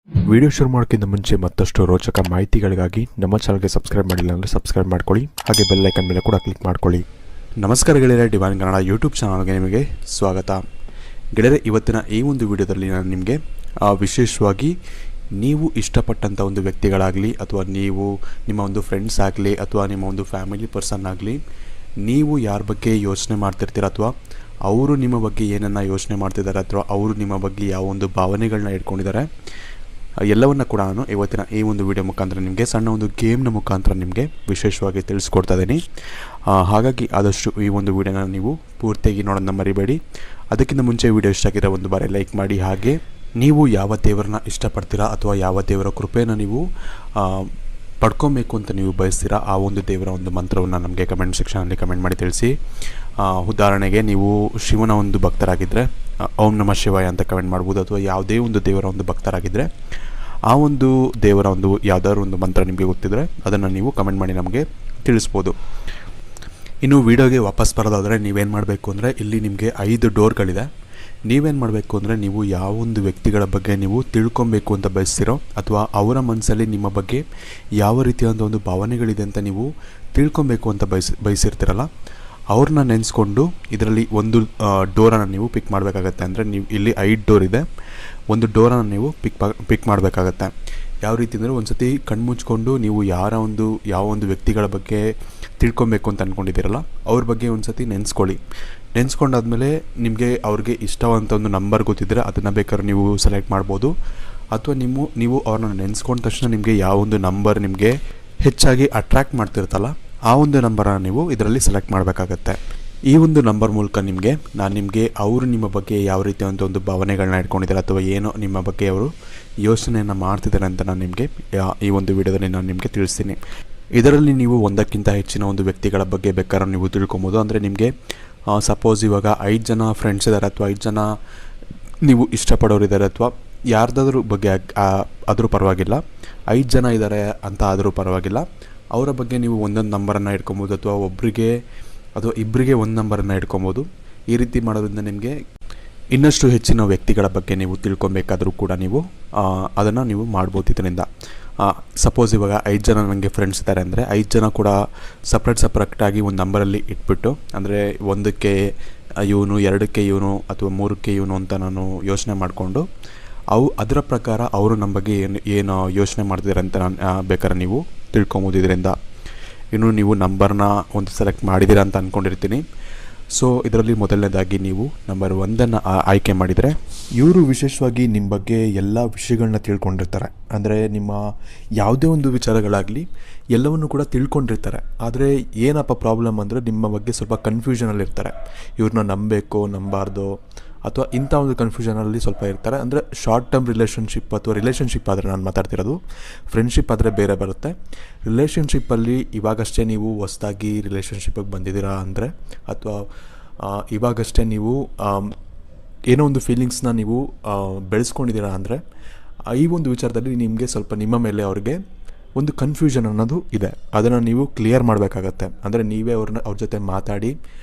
Video ಶುರು ಮಾಡೋಕ್ಕಿಂತ ಮುಂಚೆ ಮತ್ತಷ್ಟು ರೋಚಕ ಮಾಹಿತಿಗಳಿಗಾಗಿ ನಮ್ಮ ಚಾನಲ್ಗೆ ಸಬ್ಸ್ಕ್ರೈಬ್ ಮಾಡಿಲ್ಲ ಅಂದರೆ ಸಬ್ಸ್ಕ್ರೈಬ್ ಮಾಡ್ಕೊಳ್ಳಿ, ಹಾಗೆ ಬೆಲ್ ಐಕನ್ ಮೇಲೆ ಕೂಡ ಕ್ಲಿಕ್ ಮಾಡ್ಕೊಳ್ಳಿ. ನಮಸ್ಕಾರ ಗೆಳೆಯರೆ, ಡಿವೈನ್ ಕನ್ನಡ ಯೂಟ್ಯೂಬ್ ಚಾನಲ್ಗೆ ನಿಮಗೆ ಸ್ವಾಗತ. ಗೆಳೆಯರೆ, ಇವತ್ತಿನ ಈ ಒಂದು ವಿಡಿಯೋದಲ್ಲಿ ನಾನು ನಿಮಗೆ ವಿಶೇಷವಾಗಿ ನೀವು ಇಷ್ಟಪಟ್ಟಂಥ ಒಂದು ವ್ಯಕ್ತಿಗಳಾಗಲಿ ಅಥವಾ ನೀವು ನಿಮ್ಮ ಒಂದು ಫ್ರೆಂಡ್ಸ್ ಆಗಲಿ ಅಥವಾ ನಿಮ್ಮ ಒಂದು ಫ್ಯಾಮಿಲಿ ಪರ್ಸನ್ ಆಗಲಿ, ನೀವು ಯಾರ ಬಗ್ಗೆ ಯೋಚನೆ ಮಾಡ್ತಿರ್ತೀರ ಅಥವಾ ಅವರು ನಿಮ್ಮ ಬಗ್ಗೆ ಏನನ್ನು ಯೋಚನೆ ಮಾಡ್ತಿದ್ದಾರೆ ಅಥವಾ ಅವರು ನಿಮ್ಮ ಬಗ್ಗೆ ಯಾವ ಒಂದು ಭಾವನೆಗಳನ್ನ ಇಟ್ಕೊಂಡಿದ್ದಾರೆ ಎಲ್ಲವನ್ನು ಕೂಡ ನಾನು ಇವತ್ತಿನ ಈ ಒಂದು ವಿಡಿಯೋ ಮುಖಾಂತರ ನಿಮಗೆ ಸಣ್ಣ ಒಂದು ಗೇಮ್ನ ಮುಖಾಂತರ ನಿಮಗೆ ವಿಶೇಷವಾಗಿ ತಿಳಿಸ್ಕೊಡ್ತಾ ಇದ್ದೀನಿ. ಹಾಗಾಗಿ ಆದಷ್ಟು ಈ ಒಂದು ವಿಡಿಯೋನ ನೀವು ಪೂರ್ತಿಯಾಗಿ ನೋಡೋದನ್ನ ಮರಿಬೇಡಿ. ಅದಕ್ಕಿಂತ ಮುಂಚೆ ವಿಡಿಯೋ ಇಷ್ಟ ಆಗಿರೋ ಒಂದು ಬಾರಿ ಲೈಕ್ ಮಾಡಿ, ಹಾಗೆ ನೀವು ಯಾವ ದೇವರನ್ನ ಇಷ್ಟಪಡ್ತೀರಾ ಅಥವಾ ಯಾವ ದೇವರ ಕೃಪೆಯನ್ನು ನೀವು ಪಡ್ಕೊಬೇಕು ಅಂತ ನೀವು ಬಯಸ್ತೀರಾ, ಆ ಒಂದು ದೇವರ ಒಂದು ಮಂತ್ರವನ್ನು ನಮಗೆ ಕಮೆಂಟ್ ಸೆಕ್ಷನಲ್ಲಿ ಕಮೆಂಟ್ ಮಾಡಿ ತಿಳಿಸಿ. ಉದಾಹರಣೆಗೆ ನೀವು ಶಿವನ ಒಂದು ಭಕ್ತರಾಗಿದ್ದರೆ ಓಂ ನಮಃ ಶಿವಾಯ ಅಂತ ಕಮೆಂಟ್ ಮಾಡ್ಬೋದು, ಅಥವಾ ಯಾವುದೇ ಒಂದು ದೇವರ ಒಂದು ಭಕ್ತರಾಗಿದ್ದರೆ ಆ ಒಂದು ದೇವರ ಒಂದು ಯಾವುದಾದ್ರು ಒಂದು ಮಂತ್ರ ನಿಮಗೆ ಗೊತ್ತಿದ್ದರೆ ಅದನ್ನು ನೀವು ಕಮೆಂಟ್ ಮಾಡಿ ನಮಗೆ ತಿಳಿಸ್ಬೋದು. ಇನ್ನು ವಿಡಿಯೋಗೆ ವಾಪಸ್ ಬರೋದಾದರೆ ನೀವೇನು ಮಾಡಬೇಕು ಅಂದರೆ, ಇಲ್ಲಿ ನಿಮಗೆ 5 ಡೋರ್ಗಳಿದೆ. ನೀವೇನು ಮಾಡಬೇಕು ಅಂದರೆ, ನೀವು ಯಾವ ಒಂದು ವ್ಯಕ್ತಿಗಳ ಬಗ್ಗೆ ನೀವು ತಿಳ್ಕೊಬೇಕು ಅಂತ ಬಯಸ್ತಿರೋ ಅಥವಾ ಅವರ ಮನಸ್ಸಲ್ಲಿ ನಿಮ್ಮ ಬಗ್ಗೆ ಯಾವ ರೀತಿಯಾದ ಒಂದು ಭಾವನೆಗಳಿದೆ ಅಂತ ನೀವು ತಿಳ್ಕೊಬೇಕು ಅಂತ ಬಯಸಿರ್ತೀರಲ್ಲ, ಅವ್ರನ್ನ ನೆನೆಸ್ಕೊಂಡು ಇದರಲ್ಲಿ ಒಂದು ಡೋರನ್ನು ನೀವು ಪಿಕ್ ಮಾಡಬೇಕಾಗತ್ತೆ. ಅಂದರೆ ನೀವು ಇಲ್ಲಿ 5 ಡೋರ್ ಇದೆ, ಒಂದು ಡೋರನ್ನು ನೀವು ಪಿಕ್ ಮಾಡಬೇಕಾಗತ್ತೆ. ಯಾವ ರೀತಿ ಅಂದರೆ, ಒಂದು ಸತಿ ಕಣ್ಮುಚ್ಕೊಂಡು ನೀವು ಯಾವ ಒಂದು ವ್ಯಕ್ತಿಗಳ ಬಗ್ಗೆ ತಿಳ್ಕೊಬೇಕು ಅಂತ ಅಂದ್ಕೊಂಡಿದ್ದೀರಲ್ಲ ಅವ್ರ ಬಗ್ಗೆ ಒಂದು ಸತಿ ನೆನೆಸ್ಕೊಂಡಾದ್ಮೇಲೆ ನಿಮಗೆ ಅವ್ರಿಗೆ ಇಷ್ಟವಂತ ಒಂದು ನಂಬರ್ ಗೊತ್ತಿದ್ದರೆ ಅದನ್ನು ಬೇಕಾದ್ರೆ ನೀವು ಸೆಲೆಕ್ಟ್ ಮಾಡ್ಬೋದು. ಅಥವಾ ನೀವು ಅವ್ರನ್ನ ನೆನೆಸ್ಕೊಂಡ ತಕ್ಷಣ ನಿಮಗೆ ಯಾವ ಒಂದು ನಂಬರ್ ನಿಮಗೆ ಹೆಚ್ಚಾಗಿ ಅಟ್ರ್ಯಾಕ್ಟ್ ಮಾಡ್ತಿರ್ತಲ್ಲ ಆ ಒಂದು ನಂಬರನ್ನು ನೀವು ಇದರಲ್ಲಿ ಸೆಲೆಕ್ಟ್ ಮಾಡಬೇಕಾಗತ್ತೆ. ಈ ಒಂದು ನಂಬರ್ ಮೂಲಕ ನಾನು ನಿಮಗೆ ಅವರು ನಿಮ್ಮ ಬಗ್ಗೆ ಯಾವ ರೀತಿ ಒಂದು ಭಾವನೆಗಳನ್ನ ಇಟ್ಕೊಂಡಿದ್ದಾರೆ ಅಥವಾ ಏನೋ ನಿಮ್ಮ ಬಗ್ಗೆ ಅವರು ಯೋಚನೆಯನ್ನು ಮಾಡ್ತಿದ್ದಾರೆ ಅಂತ ನಾನು ನಿಮಗೆ ಈ ಒಂದು ವಿಡಿಯೋದಲ್ಲಿ ನಾನು ನಿಮಗೆ ತಿಳಿಸ್ತೀನಿ. ಇದರಲ್ಲಿ ನೀವು ಒಂದಕ್ಕಿಂತ ಹೆಚ್ಚಿನ ಒಂದು ವ್ಯಕ್ತಿಗಳ ಬಗ್ಗೆ ಬೇಕಾದ್ರೆ ನೀವು ತಿಳ್ಕೊಬೋದು. ಅಂದರೆ ನಿಮಗೆ ಸಪೋಸ್ ಇವಾಗ 5 ಜನ ಫ್ರೆಂಡ್ಸ್ ಇದ್ದಾರೆ ಅಥವಾ 5 ಜನ ನೀವು ಇಷ್ಟಪಡೋರಿದ್ದಾರೆ ಅಥವಾ ಯಾರ್ದಾದ್ರೂ ಬಗ್ಗೆ ಆದರೂ ಪರವಾಗಿಲ್ಲ, 5 ಜನ ಇದ್ದಾರೆ ಅಂತ ಆದರೂ ಪರವಾಗಿಲ್ಲ, ಅವರ ಬಗ್ಗೆ ನೀವು ಒಂದೊಂದು ನಂಬರನ್ನು ಇಟ್ಕೊಬೋದು ಅಥವಾ ಒಬ್ಬರಿಗೆ ಅಥವಾ ಇಬ್ಬರಿಗೆ ಒಂದು ನಂಬರನ್ನು ಇಟ್ಕೊಬೋದು. ಈ ರೀತಿ ಮಾಡೋದ್ರಿಂದ ನಿಮಗೆ ಇನ್ನಷ್ಟು ಹೆಚ್ಚಿನ ವ್ಯಕ್ತಿಗಳ ಬಗ್ಗೆ ನೀವು ತಿಳ್ಕೊಬೇಕಾದರೂ ಕೂಡ ನೀವು ಅದನ್ನು ನೀವು ಮಾಡ್ಬೋದು. ಇದರಿಂದ ಸಪೋಸ್ ಇವಾಗ 5 ಜನ ನನಗೆ ಫ್ರೆಂಡ್ಸ್ ಇದ್ದಾರೆ ಅಂದರೆ 5 ಜನ ಕೂಡ ಸಪ್ರೇಟಾಗಿ ಒಂದು ನಂಬರಲ್ಲಿ ಇಟ್ಬಿಟ್ಟು, ಅಂದರೆ 1ಕ್ಕೆ ಇವನು, 2ಕ್ಕೆ ಇವನು ಅಥವಾ 3ಕ್ಕೆ ಇವನು ಅಂತ ನಾನು ಯೋಚನೆ ಮಾಡಿಕೊಂಡು ಅದರ ಪ್ರಕಾರ ಅವರು ನಮ್ಮ ಬಗ್ಗೆ ಏನು ಯೋಚನೆ ಮಾಡ್ತಿದ್ದಾರೆ ಅಂತ ಬೇಕಾದ್ರೆ ನೀವು ತಿಳ್ಕೊಬೋದು ಇದರಿಂದ. ಇನ್ನು ನೀವು ನಂಬರ್ನ ಒಂದು ಸೆಲೆಕ್ಟ್ ಮಾಡಿದ್ದೀರಾ ಅಂತ ಅಂದ್ಕೊಂಡಿರ್ತೀನಿ. ಸೊ ಇದರಲ್ಲಿ ಮೊದಲನೇದಾಗಿ ನೀವು ನಂಬರ್ 1 ಆಯ್ಕೆ ಮಾಡಿದರೆ, ಇವರು ವಿಶೇಷವಾಗಿ ನಿಮ್ಮ ಬಗ್ಗೆ ಎಲ್ಲ ವಿಷಯಗಳನ್ನ ತಿಳ್ಕೊಂಡಿರ್ತಾರೆ. ಅಂದರೆ ನಿಮ್ಮ ಯಾವುದೇ ಒಂದು ವಿಚಾರಗಳಾಗಲಿ ಎಲ್ಲವನ್ನು ಕೂಡ ತಿಳ್ಕೊಂಡಿರ್ತಾರೆ. ಆದರೆ ಏನಪ್ಪ ಪ್ರಾಬ್ಲಮ್ ಅಂದರೆ, ನಿಮ್ಮ ಬಗ್ಗೆ ಸ್ವಲ್ಪ ಕನ್ಫ್ಯೂಷನಲ್ಲಿರ್ತಾರೆ. ಇವ್ರನ್ನ ನಂಬಬೇಕೋ ನಂಬಾರ್ದು ಅಥವಾ ಇಂಥ ಒಂದು ಕನ್ಫ್ಯೂಷನಲ್ಲಿ ಸ್ವಲ್ಪ ಇರ್ತಾರೆ. ಅಂದರೆ ಶಾರ್ಟ್ ಟರ್ಮ್ ರಿಲೇಷನ್ಶಿಪ್ ಅಥವಾ ರಿಲೇಷನ್ಶಿಪ್ ಆದರೆ ನಾನು ಮಾತಾಡ್ತಿರೋದು, ಫ್ರೆಂಡ್ಶಿಪ್ ಆದರೆ ಬೇರೆ ಬರುತ್ತೆ. ರಿಲೇಷನ್ಶಿಪ್ಪಲ್ಲಿ ಇವಾಗಷ್ಟೇ ನೀವು ಹೊಸದಾಗಿ ರಿಲೇಷನ್ಶಿಪ್ಪಿಗೆ ಬಂದಿದ್ದೀರಾ ಅಂದರೆ ಅಥವಾ ಇವಾಗಷ್ಟೇ ನೀವು ಏನೋ ಒಂದು ಫೀಲಿಂಗ್ಸ್ನ ನೀವು ಬೆಳೆಸ್ಕೊಂಡಿದ್ದೀರಾ ಅಂದರೆ, ಈ ಒಂದು ವಿಚಾರದಲ್ಲಿ ನಿಮಗೆ ಸ್ವಲ್ಪ ನಿಮ್ಮ ಮೇಲೆ ಅವ್ರಿಗೆ ಒಂದು ಕನ್ಫ್ಯೂಷನ್ ಅನ್ನೋದು ಇದೆ. ಅದನ್ನು ನೀವು ಕ್ಲಿಯರ್ ಮಾಡಬೇಕಾಗತ್ತೆ. ಅಂದರೆ ನೀವೇ ಅವ್ರ ಜೊತೆ ಮಾತಾಡಿ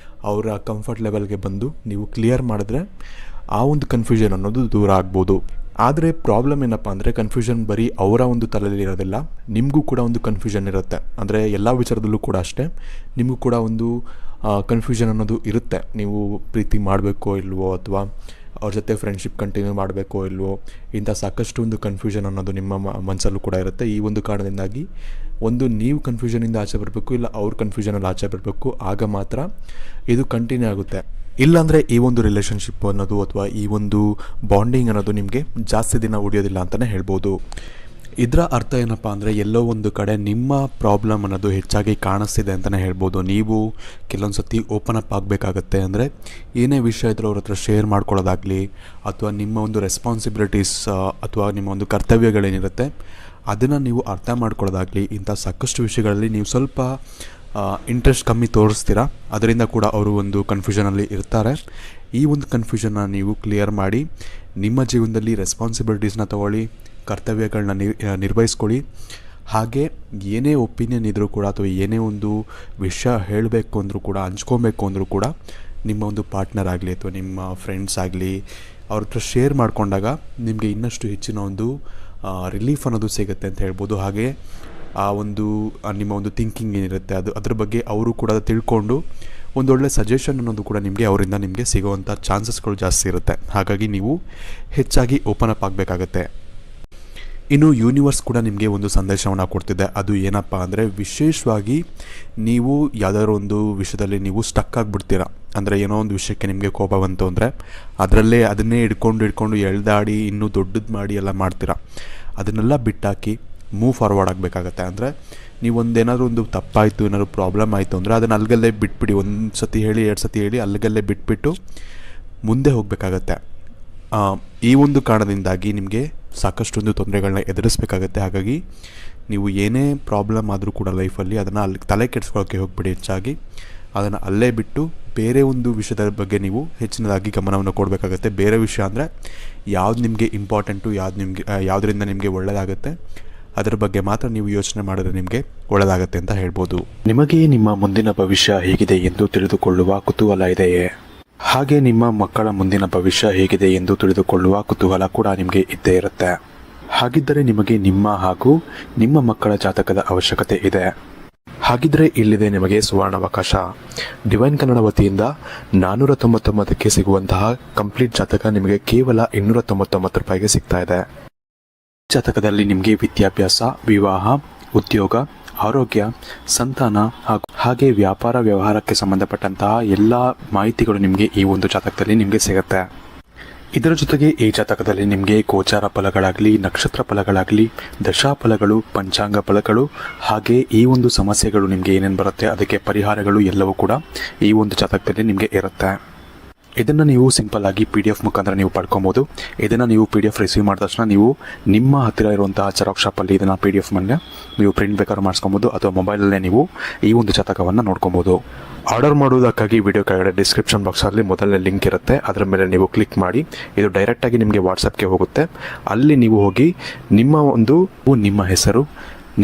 ಅವರ ಕಂಫರ್ಟ್ ಲೆವೆಲ್ಗೆ ಬಂದು ನೀವು ಕ್ಲಿಯರ್ ಮಾಡಿದ್ರೆ ಆ ಒಂದು ಕನ್ಫ್ಯೂಷನ್ ಅನ್ನೋದು ದೂರ ಆಗ್ಬೋದು. ಆದರೆ ಪ್ರಾಬ್ಲಮ್ ಏನಪ್ಪ ಅಂದರೆ, ಕನ್ಫ್ಯೂಷನ್ ಬರೀ ಅವರ ಒಂದು ತಲೆಯಲ್ಲಿ ಇರೋದಿಲ್ಲ, ನಿಮಗೂ ಕೂಡ ಒಂದು ಕನ್ಫ್ಯೂಷನ್ ಇರುತ್ತೆ. ಅಂದರೆ ಎಲ್ಲ ವಿಚಾರದಲ್ಲೂ ಕೂಡ ಅಷ್ಟೇ, ನಿಮಗೂ ಕೂಡ ಒಂದು ಕನ್ಫ್ಯೂಷನ್ ಅನ್ನೋದು ಇರುತ್ತೆ. ನೀವು ಪ್ರೀತಿ ಮಾಡಬೇಕೋ ಇಲ್ವೋ ಅಥವಾ ಅವ್ರ ಜೊತೆ ಫ್ರೆಂಡ್ಶಿಪ್ ಕಂಟಿನ್ಯೂ ಮಾಡಬೇಕೋ ಇಲ್ವೋ, ಇಂಥ ಸಾಕಷ್ಟು ಒಂದು ಕನ್ಫ್ಯೂಷನ್ ಅನ್ನೋದು ನಿಮ್ಮ ಮನಸ್ಸಲ್ಲೂ ಕೂಡ ಇರುತ್ತೆ. ಈ ಒಂದು ಕಾರಣದಿಂದಾಗಿ ನೀವು ಕನ್ಫ್ಯೂಷನಿಂದ ಆಚೆ ಬರಬೇಕು, ಇಲ್ಲ ಅವ್ರ ಕನ್ಫ್ಯೂಷನಲ್ಲಿ ಆಚೆ ಬರಬೇಕು. ಆಗ ಮಾತ್ರ ಇದು ಕಂಟಿನ್ಯೂ ಆಗುತ್ತೆ. ಇಲ್ಲಾಂದರೆ ಈ ಒಂದು ರಿಲೇಷನ್ಶಿಪ್ ಅನ್ನೋದು ಅಥವಾ ಈ ಒಂದು ಬಾಂಡಿಂಗ್ ಅನ್ನೋದು ನಿಮಗೆ ಜಾಸ್ತಿ ದಿನ ಉಳಿಯೋದಿಲ್ಲ ಅಂತಲೇ ಹೇಳ್ಬೋದು. ಇದರ ಅರ್ಥ ಏನಪ್ಪ ಅಂದರೆ, ಎಲ್ಲೋ ಒಂದು ಕಡೆ ನಿಮ್ಮ ಪ್ರಾಬ್ಲಮ್ ಅನ್ನೋದು ಹೆಚ್ಚಾಗಿ ಕಾಣಿಸ್ತಿದೆ ಅಂತಲೇ ಹೇಳ್ಬೋದು. ನೀವು ಕೆಲವೊಂದು ಸತಿ ಓಪನ್ ಅಪ್ ಆಗಬೇಕಾಗತ್ತೆ. ಅಂದರೆ ಏನೇ ವಿಷಯ ಇದ್ರೂ ಅವ್ರ ಹತ್ರ ಶೇರ್ ಮಾಡ್ಕೊಳ್ಳೋದಾಗಲಿ ಅಥವಾ ನಿಮ್ಮ ಒಂದು ರೆಸ್ಪಾನ್ಸಿಬಿಲಿಟೀಸ್ ಅಥವಾ ನಿಮ್ಮ ಒಂದು ಕರ್ತವ್ಯಗಳೇನಿರುತ್ತೆ ಅದನ್ನು ನೀವು ಅರ್ಥ ಮಾಡ್ಕೊಳ್ಳೋದಾಗಲಿ, ಇಂಥ ಸಾಕಷ್ಟು ವಿಷಯಗಳಲ್ಲಿ ನೀವು ಸ್ವಲ್ಪ ಇಂಟ್ರೆಸ್ಟ್ ಕಮ್ಮಿ ತೋರಿಸ್ತೀರಾ. ಅದರಿಂದ ಕೂಡ ಅವರು ಒಂದು ಕನ್ಫ್ಯೂಷನಲ್ಲಿ ಇರ್ತಾರೆ. ಈ ಒಂದು ಕನ್ಫ್ಯೂಷನ್ನ ನೀವು ಕ್ಲಿಯರ್ ಮಾಡಿ ನಿಮ್ಮ ಜೀವನದಲ್ಲಿ ರೆಸ್ಪಾನ್ಸಿಬಿಲಿಟೀಸ್ನ ತಗೊಳ್ಳಿ, ಕರ್ತವ್ಯಗಳನ್ನ ನಿರ್ವಹಿಸ್ಕೊಳ್ಳಿ. ಹಾಗೆ ಏನೇ ಒಪಿನಿಯನ್ ಇದ್ದರೂ ಕೂಡ ಅಥವಾ ಏನೇ ಒಂದು ವಿಷಯ ಹೇಳಬೇಕು ಅಂದರೂ ಕೂಡ, ಹಂಚ್ಕೊಬೇಕು ಅಂದರೂ ಕೂಡ ನಿಮ್ಮ ಒಂದು ಪಾರ್ಟ್ನರ್ ಆಗಲಿ ಅಥವಾ ನಿಮ್ಮ ಫ್ರೆಂಡ್ಸ್ ಆಗಲಿ ಅವ್ರ ಹತ್ರ ಶೇರ್ ಮಾಡಿಕೊಂಡಾಗ ನಿಮಗೆ ಇನ್ನಷ್ಟು ಹೆಚ್ಚಿನ ಒಂದು ರಿಲೀಫ್ ಅನ್ನೋದು ಸಿಗುತ್ತೆ ಅಂತ ಹೇಳ್ಬೋದು. ಹಾಗೆ ಆ ಒಂದು ನಿಮ್ಮ ಒಂದು ಥಿಂಕಿಂಗ್ ಏನಿರುತ್ತೆ ಅದ್ರ ಬಗ್ಗೆ ಅವರು ಕೂಡ ತಿಳ್ಕೊಂಡು ಒಂದೊಳ್ಳೆ ಸಜೆಷನ್ ಅನ್ನೋದು ಕೂಡ ಅವರಿಂದ ನಿಮಗೆ ಸಿಗೋವಂಥ ಚಾನ್ಸಸ್ಗಳು ಜಾಸ್ತಿ ಇರುತ್ತೆ. ಹಾಗಾಗಿ ನೀವು ಹೆಚ್ಚಾಗಿ ಓಪನ್ ಅಪ್ ಆಗಬೇಕಾಗತ್ತೆ. ಇನ್ನು ಯೂನಿವರ್ಸ್ ಕೂಡ ನಿಮಗೆ ಒಂದು ಸಂದೇಶವನ್ನು ಕೊಡ್ತಿದೆ. ಅದು ಏನಪ್ಪ ಅಂದರೆ, ವಿಶೇಷವಾಗಿ ನೀವು ಯಾವುದಾದ್ರು ಒಂದು ವಿಷಯದಲ್ಲಿ ನೀವು ಸ್ಟಕ್ ಆಗಿಬಿಡ್ತೀರ. ಅಂದರೆ ಏನೋ ಒಂದು ವಿಷಯಕ್ಕೆ ನಿಮಗೆ ಕೋಪ ಬಂತು ಅಂದರೆ ಅದನ್ನೇ ಹಿಡ್ಕೊಂಡು ಎಳ್ದಾಡಿ ಇನ್ನೂ ದೊಡ್ಡದು ಮಾಡಿ ಎಲ್ಲ ಮಾಡ್ತೀರಾ. ಅದನ್ನೆಲ್ಲ ಬಿಟ್ಟಾಕಿ ಮೂವ್ ಫಾರ್ವರ್ಡ್ ಆಗಬೇಕಾಗತ್ತೆ. ಅಂದರೆ ನೀವು ಏನಾದರೂ ಒಂದು ತಪ್ಪಾಯಿತು, ಏನಾದರೂ ಪ್ರಾಬ್ಲಮ್ ಆಯಿತು ಅಂದರೆ ಅದನ್ನು ಅಲ್ಲಿಗಲ್ಲೇ ಬಿಟ್ಬಿಡಿ. 1 ಸತಿ ಹೇಳಿ 2 ಸತಿ ಹೇಳಿ ಅಲ್ಲಿಗಲ್ಲೇ ಬಿಟ್ಬಿಟ್ಟು ಮುಂದೆ ಹೋಗಬೇಕಾಗತ್ತೆ. ಈ ಒಂದು ಕಾರಣದಿಂದಾಗಿ ನಿಮಗೆ ಸಾಕಷ್ಟೊಂದು ತೊಂದರೆಗಳನ್ನ ಎದುರಿಸಬೇಕಾಗತ್ತೆ. ಹಾಗಾಗಿ ನೀವು ಏನೇ ಪ್ರಾಬ್ಲಮ್ ಆದರೂ ಕೂಡ ಲೈಫಲ್ಲಿ ಅದನ್ನು ಅಲ್ಲಿ ತಲೆ ಕೆಡಿಸ್ಕೊಳ್ಳೋಕ್ಕೆ ಹೋಗ್ಬಿಡಿ. ಹೆಚ್ಚಾಗಿ ಅದನ್ನು ಅಲ್ಲೇ ಬಿಟ್ಟು ಬೇರೆ ಒಂದು ವಿಷಯದ ಬಗ್ಗೆ ನೀವು ಹೆಚ್ಚಿನದಾಗಿ ಗಮನವನ್ನು ಕೊಡಬೇಕಾಗತ್ತೆ. ಬೇರೆ ವಿಷಯ ಅಂದರೆ ಯಾವ್ದು ನಿಮಗೆ ಇಂಪಾರ್ಟೆಂಟು, ಯಾವುದರಿಂದ ನಿಮಗೆ ಒಳ್ಳೆಯದಾಗುತ್ತೆ ಅದರ ಬಗ್ಗೆ ಮಾತ್ರ ನೀವು ಯೋಚನೆ ಮಾಡಿದ್ರೆ ನಿಮಗೆ ಒಳ್ಳೆಯದಾಗತ್ತೆ ಅಂತ ಹೇಳ್ಬೋದು. ನಿಮಗೆ ನಿಮ್ಮ ಮುಂದಿನ ಭವಿಷ್ಯ ಹೇಗಿದೆ ಎಂದು ತಿಳಿದುಕೊಳ್ಳುವ ಕುತೂಹಲ ಇದೆಯೇ? ಹಾಗೆ ನಿಮ್ಮ ಮಕ್ಕಳ ಮುಂದಿನ ಭವಿಷ್ಯ ಹೇಗಿದೆ ಎಂದು ತಿಳಿದುಕೊಳ್ಳುವ ಕುತೂಹಲ ಕೂಡ ನಿಮಗೆ ಇದ್ದೇ ಇರುತ್ತೆ. ಹಾಗಿದ್ದರೆ ನಿಮಗೆ ನಿಮ್ಮ ಹಾಗೂ ನಿಮ್ಮ ಮಕ್ಕಳ ಜಾತಕದ ಅವಶ್ಯಕತೆ ಇದೆ. ಹಾಗಿದ್ರೆ ಇಲ್ಲಿದೆ ನಿಮಗೆ ಸುವರ್ಣಾವಕಾಶ. ಡಿವೈನ್ ಕನ್ನಡ ವತಿಯಿಂದ 499ಕ್ಕೆ ಸಿಗುವಂತಹ ಕಂಪ್ಲೀಟ್ ಜಾತಕ ನಿಮಗೆ ಕೇವಲ 299 ರೂಪಾಯಿಗೆ ಸಿಗ್ತಾ ಇದೆ. ಜಾತಕದಲ್ಲಿ ನಿಮಗೆ ವಿದ್ಯಾಭ್ಯಾಸ, ವಿವಾಹ, ಉದ್ಯೋಗ, ಆರೋಗ್ಯ, ಸಂತಾನ ಹಾಗೆ ವ್ಯಾಪಾರ ವ್ಯವಹಾರಕ್ಕೆ ಸಂಬಂಧಪಟ್ಟಂತಹ ಎಲ್ಲ ಮಾಹಿತಿಗಳು ನಿಮಗೆ ಈ ಒಂದು ಜಾತಕದಲ್ಲಿ ನಿಮಗೆ ಸಿಗುತ್ತೆ. ಇದರ ಜೊತೆಗೆ ಈ ಜಾತಕದಲ್ಲಿ ನಿಮಗೆ ಗೋಚಾರ ಫಲಗಳಾಗಲಿ, ನಕ್ಷತ್ರ ಫಲಗಳಾಗಲಿ, ದಶಾಫಲಗಳು, ಪಂಚಾಂಗ ಫಲಗಳು ಹಾಗೆ ಈ ಒಂದು ಸಮಸ್ಯೆಗಳು ನಿಮಗೆ ಏನೇನು ಬರುತ್ತೆ ಅದಕ್ಕೆ ಪರಿಹಾರಗಳು ಎಲ್ಲವೂ ಕೂಡ ಈ ಒಂದು ಜಾತಕದಲ್ಲಿ ನಿಮಗೆ ಇರುತ್ತೆ. ಇದನ್ನು ನೀವು ಸಿಂಪಲ್ ಆಗಿ PDF ಮುಖಾಂತರ ನೀವು ಪಡ್ಕೊಬೋದು. ಇದನ್ನು ನೀವು PDF ರಿಸೀವ್ ಮಾಡಿದ ತಕ್ಷಣ ನೀವು ನಿಮ್ಮ ಹತ್ತಿರ ಇರುವಂತಹ ಜೆರಾಕ್ಸ್ ಶಾಪಲ್ಲಿ ಇದನ್ನು PDF ಮೇಲೆ ನೀವು ಪ್ರಿಂಟ್ ಬೇಕಾದ್ರೂ ಮಾಡಿಸ್ಕೊಬೋದು, ಅಥವಾ ಮೊಬೈಲಲ್ಲೇ ನೀವು ಈ ಒಂದು ಜಾತಕವನ್ನು ನೋಡ್ಕೊಬೋದು. ಆರ್ಡರ್ ಮಾಡುವುದಕ್ಕಾಗಿ ವಿಡಿಯೋ ಕೆಳಗಡೆ ಡಿಸ್ಕ್ರಿಪ್ಷನ್ ಬಾಕ್ಸಲ್ಲಿ ಮೊದಲನೇ ಲಿಂಕ್ ಇರುತ್ತೆ. ಅದರ ಮೇಲೆ ನೀವು ಕ್ಲಿಕ್ ಮಾಡಿ ಇದು ಡೈರೆಕ್ಟಾಗಿ ನಿಮಗೆ ವಾಟ್ಸಪ್ಗೆ ಹೋಗುತ್ತೆ. ಅಲ್ಲಿ ನೀವು ಹೋಗಿ ನಿಮ್ಮ ಹೆಸರು,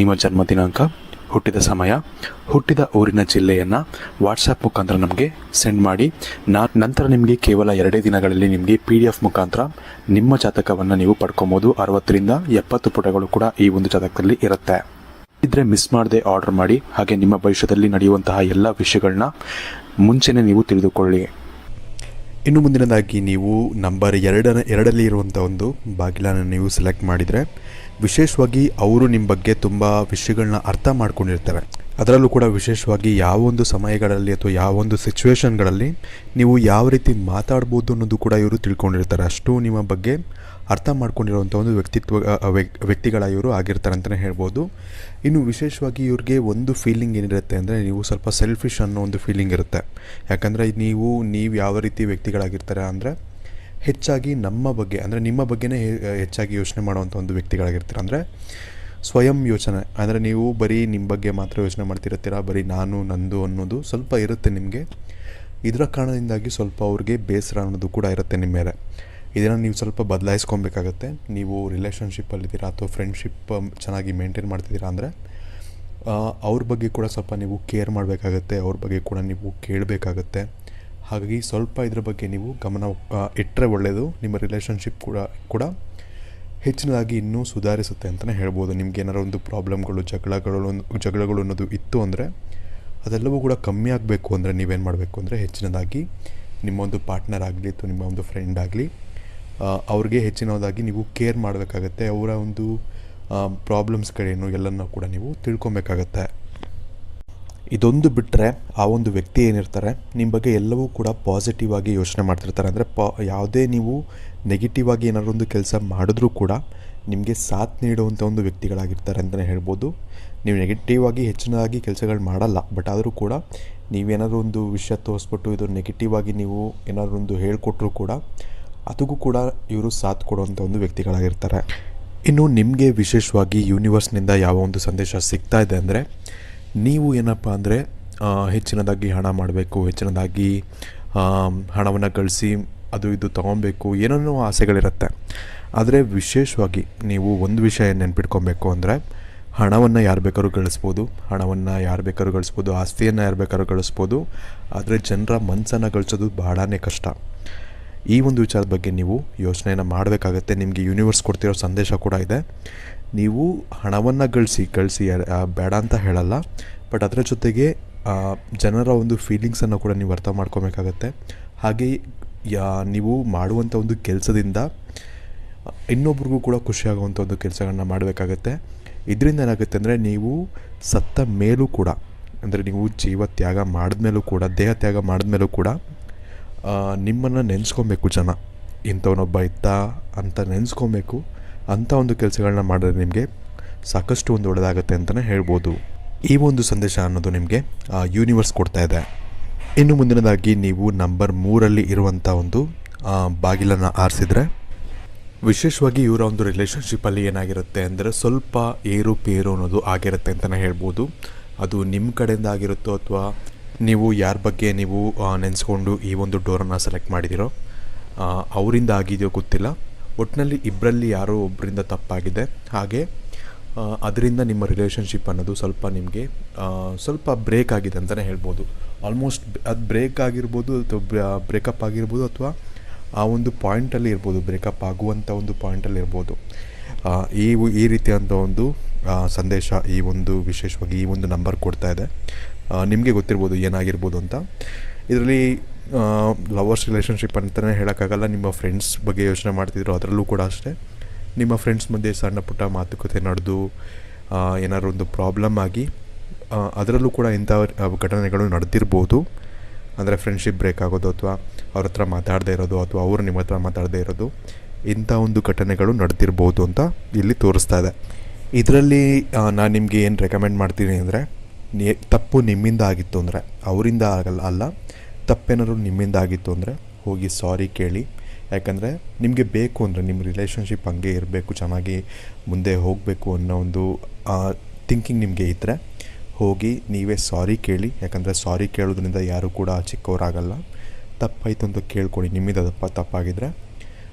ನಿಮ್ಮ ಜನ್ಮ ದಿನಾಂಕ, ಹುಟ್ಟಿದ ಸಮಯ, ಹುಟ್ಟಿದ ಊರಿನ ಜಿಲ್ಲೆಯನ್ನು ವಾಟ್ಸಪ್ ಮುಖಾಂತರ ನಮಗೆ ಸೆಂಡ್ ಮಾಡಿ. ನಂತರ ನಿಮಗೆ ಕೇವಲ 2 ದಿನಗಳಲ್ಲಿ ನಿಮಗೆ PDF ಮುಖಾಂತರ ನಿಮ್ಮ ಜಾತಕವನ್ನು ನೀವು ಪಡ್ಕೊಬೋದು. 60ರಿಂದ 70 ಪುಟಗಳು ಕೂಡ ಈ ಒಂದು ಜಾತಕದಲ್ಲಿ ಇರುತ್ತೆ. ಇದ್ರೆ ಮಿಸ್ ಮಾಡದೆ ಆರ್ಡರ್ ಮಾಡಿ. ಹಾಗೆ ನಿಮ್ಮ ಭವಿಷ್ಯದಲ್ಲಿ ನಡೆಯುವಂತಹ ಎಲ್ಲ ವಿಷಯಗಳನ್ನ ಮುಂಚೆನೇ ನೀವು ತಿಳಿದುಕೊಳ್ಳಿ. ಇನ್ನು ಮುಂದಿನದಾಗಿ ನೀವು ನಂಬರ್ 2ರಲ್ಲಿ ಇರುವಂಥ ಒಂದು ಬಾಗಿಲನ್ನು ನೀವು ಸೆಲೆಕ್ಟ್ ಮಾಡಿದರೆ, ವಿಶೇಷವಾಗಿ ಅವರು ನಿಮ್ಮ ಬಗ್ಗೆ ತುಂಬ ವಿಷಯಗಳನ್ನ ಅರ್ಥ ಮಾಡ್ಕೊಂಡಿರ್ತಾರೆ. ಅದರಲ್ಲೂ ಕೂಡ ವಿಶೇಷವಾಗಿ ಯಾವೊಂದು ಸಮಯಗಳಲ್ಲಿ ಅಥವಾ ಯಾವೊಂದು ಸಿಚುವೇಶನ್ಗಳಲ್ಲಿ ನೀವು ಯಾವ ರೀತಿ ಮಾತಾಡ್ಬೋದು ಅನ್ನೋದು ಕೂಡ ಇವರು ತಿಳ್ಕೊಂಡಿರ್ತಾರೆ. ಅಷ್ಟು ನಿಮ್ಮ ಬಗ್ಗೆ ಅರ್ಥ ಮಾಡ್ಕೊಂಡಿರುವಂಥ ಒಂದು ವ್ಯಕ್ತಿಗಳ ಇವರು ಆಗಿರ್ತಾರೆ ಅಂತಲೇ ಹೇಳ್ಬೋದು. ಇನ್ನು ವಿಶೇಷವಾಗಿ ಇವ್ರಿಗೆ ಒಂದು ಫೀಲಿಂಗ್ ಏನಿರುತ್ತೆ ಅಂದರೆ, ನೀವು ಸ್ವಲ್ಪ ಸೆಲ್ಫಿಶ್ ಅನ್ನೋ ಒಂದು ಫೀಲಿಂಗ್ ಇರುತ್ತೆ. ಯಾಕಂದರೆ ನೀವು ಯಾವ ರೀತಿ ವ್ಯಕ್ತಿಗಳಾಗಿರ್ತಾರೆ ಅಂದರೆ, ಹೆಚ್ಚಾಗಿ ನಮ್ಮ ಬಗ್ಗೆ ಅಂದರೆ ನಿಮ್ಮ ಬಗ್ಗೆನೇ ಹೆಚ್ಚಾಗಿ ಯೋಚನೆ ಮಾಡುವಂಥ ಒಂದು ವ್ಯಕ್ತಿಗಳಾಗಿರ್ತೀರ. ಅಂದರೆ ಸ್ವಯಂ ಯೋಚನೆ, ಅಂದರೆ ನೀವು ಬರೀ ನಿಮ್ಮ ಬಗ್ಗೆ ಮಾತ್ರ ಯೋಚನೆ ಮಾಡ್ತಿರ್ತೀರ. ಬರೀ ನಾನು ನಂದು ಅನ್ನೋದು ಸ್ವಲ್ಪ ಇರುತ್ತೆ ನಿಮಗೆ. ಇದರ ಕಾರಣದಿಂದಾಗಿ ಸ್ವಲ್ಪ ಅವ್ರಿಗೆ ಬೇಸರ ಅನ್ನೋದು ಕೂಡ ಇರುತ್ತೆ ನಿಮ್ಮ ಮೇಲೆ. ಇದನ್ನು ನೀವು ಸ್ವಲ್ಪ ಬದಲಾಯಿಸ್ಕೊಬೇಕಾಗತ್ತೆ. ನೀವು ರಿಲೇಷನ್ಶಿಪ್ಪಲ್ಲಿದ್ದೀರಾ ಅಥವಾ ಫ್ರೆಂಡ್ಶಿಪ್ ಚೆನ್ನಾಗಿ ಮೇಂಟೈನ್ ಮಾಡ್ತಿದ್ದೀರಾ ಅಂದರೆ ಅವ್ರ ಬಗ್ಗೆ ಕೂಡ ಸ್ವಲ್ಪ ನೀವು ಕೇರ್ ಮಾಡಬೇಕಾಗತ್ತೆ. ಅವ್ರ ಬಗ್ಗೆ ಕೂಡ ನೀವು ಕೇಳಬೇಕಾಗತ್ತೆ. ಹಾಗಾಗಿ ಸ್ವಲ್ಪ ಇದ್ರ ಬಗ್ಗೆ ನೀವು ಗಮನ ಇಟ್ಟರೆ ಒಳ್ಳೆಯದು. ನಿಮ್ಮ ರಿಲೇಷನ್ಶಿಪ್ ಕೂಡ ಹೆಚ್ಚಿನದಾಗಿ ಇನ್ನೂ ಸುಧಾರಿಸುತ್ತೆ ಅಂತಲೇ ಹೇಳ್ಬೋದು. ನಿಮ್ಗೆ ಏನಾರು ಒಂದು ಪ್ರಾಬ್ಲಮ್ಗಳು, ಜಗಳಗಳು ಅನ್ನೋದು ಇತ್ತು ಅಂದರೆ ಅದೆಲ್ಲವೂ ಕೂಡ ಕಮ್ಮಿ ಆಗಬೇಕು ಅಂದರೆ ನೀವೇನು ಮಾಡಬೇಕು ಅಂದರೆ, ಹೆಚ್ಚಿನದಾಗಿ ನಿಮ್ಮ ಒಂದು ಪಾರ್ಟ್ನರ್ ಆಗಲಿ ಅಥವಾ ನಿಮ್ಮ ಒಂದು ಫ್ರೆಂಡ್ ಆಗಲಿ ಅವ್ರಿಗೆ ಹೆಚ್ಚಿನದಾಗಿ ನೀವು ಕೇರ್ ಮಾಡಬೇಕಾಗತ್ತೆ. ಅವರ ಒಂದು ಪ್ರಾಬ್ಲಮ್ಸ್ಗಳೇನು ಎಲ್ಲನೂ ಕೂಡ ನೀವು ತಿಳ್ಕೊಬೇಕಾಗತ್ತೆ. ಇದೊಂದು ಬಿಟ್ಟರೆ ಆ ಒಂದು ವ್ಯಕ್ತಿ ಏನಿರ್ತಾರೆ ನಿಮ್ಮ ಬಗ್ಗೆ ಎಲ್ಲವೂ ಕೂಡ ಪಾಸಿಟಿವ್ ಆಗಿ ಯೋಚನೆ ಮಾಡ್ತಿರ್ತಾರೆ. ಅಂದರೆ ಯಾವುದೇ ನೀವು ನೆಗೆಟಿವ್ ಆಗಿ ಏನಾದ್ರು ಒಂದು ಕೆಲಸ ಮಾಡಿದ್ರೂ ಕೂಡ ನಿಮಗೆ ಸಾಥ್ ನೀಡುವಂಥ ಒಂದು ವ್ಯಕ್ತಿಗಳಾಗಿರ್ತಾರೆ ಅಂತಲೇ ಹೇಳ್ಬೋದು. ನೀವು ನೆಗೆಟಿವ್ ಆಗಿ ಹೆಚ್ಚಿನದಾಗಿ ಕೆಲಸಗಳು ಮಾಡಲ್ಲ, ಬಟ್ ಆದರೂ ಕೂಡ ನೀವೇನಾದರೂ ಒಂದು ವಿಷಯ ತೋರಿಸ್ಬಿಟ್ಟು ಇದು ನೆಗೆಟಿವ್ ಆಗಿ ನೀವು ಏನಾದರೂ ಒಂದು ಹೇಳಿಕೊಟ್ರೂ ಕೂಡ ಅದಕ್ಕೂ ಕೂಡ ಇವರು ಸಾಥ್ ಕೊಡುವಂಥ ಒಂದು ವ್ಯಕ್ತಿಗಳಾಗಿರ್ತಾರೆ. ಇನ್ನು ನಿಮಗೆ ವಿಶೇಷವಾಗಿ ಯೂನಿವರ್ಸ್ನಿಂದ ಯಾವ ಒಂದು ಸಂದೇಶ ಸಿಗ್ತಾ ಇದೆ ಅಂದರೆ, ನೀವು ಏನಪ್ಪ ಅಂದರೆ ಹೆಚ್ಚಿನದಾಗಿ ಹಣ ಮಾಡಬೇಕು, ಹೆಚ್ಚಿನದಾಗಿ ಹಣವನ್ನು ಗಳಿಸಿ ಅದು ಇದು ತೊಗೊಬೇಕು, ಏನೇನೋ ಆಸೆಗಳಿರುತ್ತೆ. ಆದರೆ ವಿಶೇಷವಾಗಿ ನೀವು ಒಂದು ವಿಷಯ ನೆನ್ಪಿಟ್ಕೊಬೇಕು ಅಂದರೆ, ಹಣವನ್ನು ಯಾರು ಬೇಕಾದ್ರೂ ಗಳಿಸ್ಬೋದು, ಆಸ್ತಿಯನ್ನು ಯಾರು ಬೇಕಾದ್ರೂ ಗಳಿಸ್ಬೋದು. ಆದರೆ ಜನರ ಮನಸ್ಸನ್ನು ಗಳಿಸೋದು ಬಹಳನೇ ಕಷ್ಟ. ಈ ಒಂದು ವಿಚಾರದ ಬಗ್ಗೆ ನೀವು ಯೋಚನೆಯನ್ನು ಮಾಡಬೇಕಾಗತ್ತೆ. ನಿಮಗೆ ಯೂನಿವರ್ಸ್ ಕೊಡ್ತಿರೋ ಸಂದೇಶ ಕೂಡ ಇದೆ. ನೀವು ಹಣವನ್ನು ಗಳಿಸಿ ಬೇಡ ಅಂತ ಹೇಳಲ್ಲ, ಬಟ್ ಅದರ ಜೊತೆಗೆ ಜನರ ಒಂದು ಫೀಲಿಂಗ್ಸನ್ನು ಕೂಡ ನೀವು ಅರ್ಥ ಮಾಡ್ಕೋಬೇಕಾಗತ್ತೆ. ಹಾಗೆ ನೀವು ಮಾಡುವಂಥ ಒಂದು ಕೆಲಸದಿಂದ ಇನ್ನೊಬ್ರಿಗೂ ಕೂಡ ಖುಷಿಯಾಗುವಂಥ ಒಂದು ಕೆಲಸಗಳನ್ನ ಮಾಡಬೇಕಾಗತ್ತೆ. ಇದರಿಂದ ಏನಾಗುತ್ತೆ ಅಂದರೆ ನೀವು ಸತ್ತ ಮೇಲೂ ಕೂಡ, ಅಂದರೆ ನೀವು ಜೀವ ತ್ಯಾಗ ಮಾಡಿದ್ಮೇಲೂ ಕೂಡ, ದೇಹ ತ್ಯಾಗ ಮಾಡಿದ್ಮೇಲೂ ಕೂಡ ನಿಮ್ಮನ್ನು ನೆನೆಸ್ಕೊಬೇಕು ಜನ. ಇಂಥವನೊಬ್ಬ ಇದ್ದ ಅಂತ ನೆನೆಸ್ಕೊಬೇಕು. ಅಂಥ ಒಂದು ಕೆಲಸಗಳನ್ನ ಮಾಡಿದ್ರೆ ನಿಮಗೆ ಸಾಕಷ್ಟು ಒಂದು ಒಳ್ಳೆಯದಾಗತ್ತೆ ಅಂತಲೇ ಹೇಳ್ಬೋದು. ಈ ಒಂದು ಸಂದೇಶ ಅನ್ನೋದು ನಿಮಗೆ ಯೂನಿವರ್ಸ್ ಕೊಡ್ತಾ ಇದೆ. ಇನ್ನು ಮುಂದಿನದಾಗಿ ನೀವು ನಂಬರ್ 3 ಇರುವಂಥ ಒಂದು ಬಾಗಿಲನ್ನು ಆರಿಸಿದ್ರೆ, ವಿಶೇಷವಾಗಿ ಇವರ ಒಂದು ರಿಲೇಷನ್ಶಿಪ್ಪಲ್ಲಿ ಏನಾಗಿರುತ್ತೆ ಅಂದರೆ ಸ್ವಲ್ಪ ಏರುಪೇರು ಅನ್ನೋದು ಆಗಿರುತ್ತೆ ಅಂತಲೇ ಹೇಳ್ಬೋದು. ಅದು ನಿಮ್ಮ ಕಡೆಯಿಂದ ಆಗಿರುತ್ತೋ ಅಥವಾ ನೀವು ಯಾರ ಬಗ್ಗೆ ನೀವು ನೆನೆಸ್ಕೊಂಡು ಈ ಒಂದು ಡೋರನ್ನು ಸೆಲೆಕ್ಟ್ ಮಾಡಿದಿರೋ ಅವರಿಂದ ಆಗಿದೆಯೋ ಗೊತ್ತಿಲ್ಲ. ಒಟ್ಟಿನಲ್ಲಿ ಇಬ್ಬರಲ್ಲಿ ಯಾರೋ ಒಬ್ಬರಿಂದ ತಪ್ಪಾಗಿದೆ. ಹಾಗೆ ಅದರಿಂದ ನಿಮ್ಮ ರಿಲೇಷನ್ಶಿಪ್ ಅನ್ನೋದು ಸ್ವಲ್ಪ ಬ್ರೇಕ್ ಆಗಿದೆ ಅಂತಲೇ ಹೇಳ್ಬೋದು. ಆಲ್ಮೋಸ್ಟ್ ಅದು ಬ್ರೇಕ್ ಆಗಿರ್ಬೋದು ಅಥವಾ ಬ್ರೇಕಪ್ ಆಗಿರ್ಬೋದು, ಅಥವಾ ಆ ಒಂದು ಪಾಯಿಂಟಲ್ಲಿ ಇರ್ಬೋದು, ಬ್ರೇಕಪ್ ಆಗುವಂಥ ಒಂದು ಪಾಯಿಂಟಲ್ಲಿ ಇರ್ಬೋದು. ಈ ರೀತಿಯಾದಂಥ ಒಂದು ಸಂದೇಶ ವಿಶೇಷವಾಗಿ ಈ ಒಂದು ನಂಬರ್ ಕೊಡ್ತಾ ಇದೆ. ನಿಮಗೆ ಗೊತ್ತಿರ್ಬೋದು ಏನಾಗಿರ್ಬೋದು ಅಂತ. ಇದರಲ್ಲಿ ಲವರ್ಸ್ ರಿಲೇಷನ್ಶಿಪ್ ಅಂತಲೇ ಹೇಳೋಕ್ಕಾಗಲ್ಲ. ನಿಮ್ಮ ಫ್ರೆಂಡ್ಸ್ ಬಗ್ಗೆ ಯೋಚನೆ ಮಾಡ್ತಿದ್ರು, ಅದರಲ್ಲೂ ಕೂಡ ಅಷ್ಟೇ. ನಿಮ್ಮ ಫ್ರೆಂಡ್ಸ್ ಮಧ್ಯೆ ಸಣ್ಣ ಪುಟ್ಟ ಮಾತುಕತೆ ನಡೆದು ಏನಾದ್ರು ಒಂದು ಪ್ರಾಬ್ಲಮ್ ಆಗಿ ಅದರಲ್ಲೂ ಕೂಡ ಇಂಥ ಘಟನೆಗಳು ನಡೆದಿರ್ಬೋದು. ಅಂದರೆ ಫ್ರೆಂಡ್ಶಿಪ್ ಬ್ರೇಕ್ ಆಗೋದು, ಅಥವಾ ಅವ್ರ ಹತ್ರ ಮಾತಾಡದೇ ಇರೋದು, ಅಥವಾ ಅವರು ನಿಮ್ಮ ಹತ್ರ ಮಾತಾಡದೇ ಇರೋದು, ಇಂಥ ಒಂದು ಘಟನೆಗಳು ನಡೆದಿರ್ಬೋದು ಅಂತ ಇಲ್ಲಿ ತೋರಿಸ್ತಾ ಇದೆ. ಇದರಲ್ಲಿ ನಾನು ನಿಮಗೆ ಏನು ರೆಕಮೆಂಡ್ ಮಾಡ್ತೀನಿ ಅಂದರೆ, ತಪ್ಪು ನಿಮ್ಮಿಂದ ಆಗಿತ್ತು ಅಂದರೆ, ಅವರಿಂದ ಅಲ್ಲ, ತಪ್ಪೇನಾದ್ರು ನಿಮ್ಮಿಂದ ಆಗಿತ್ತು ಅಂದರೆ ಹೋಗಿ ಸಾರಿ ಕೇಳಿ. ಯಾಕಂದರೆ ನಿಮಗೆ ಬೇಕು ಅಂದರೆ ನಿಮ್ಮ ರಿಲೇಷನ್ಶಿಪ್ ಹಂಗೆ ಇರಬೇಕು, ಚೆನ್ನಾಗಿ ಮುಂದೆ ಹೋಗಬೇಕು ಅನ್ನೋ ಒಂದು ಥಿಂಕಿಂಗ್ ನಿಮಗೆ ಇದ್ದರೆ ಹೋಗಿ ನೀವೇ ಸಾರಿ ಕೇಳಿ. ಯಾಕಂದರೆ ಸಾರಿ ಕೇಳೋದ್ರಿಂದ ಯಾರೂ ಕೂಡ ಚಿಕ್ಕವರಾಗಲ್ಲ. ತಪ್ಪಾಯಿತು ಅಂತ ಕೇಳ್ಕೊಳ್ಳಿ. ನಿಮ್ಮಿಂದ ತಪ್ಪಾಗಿದ್ದರೆ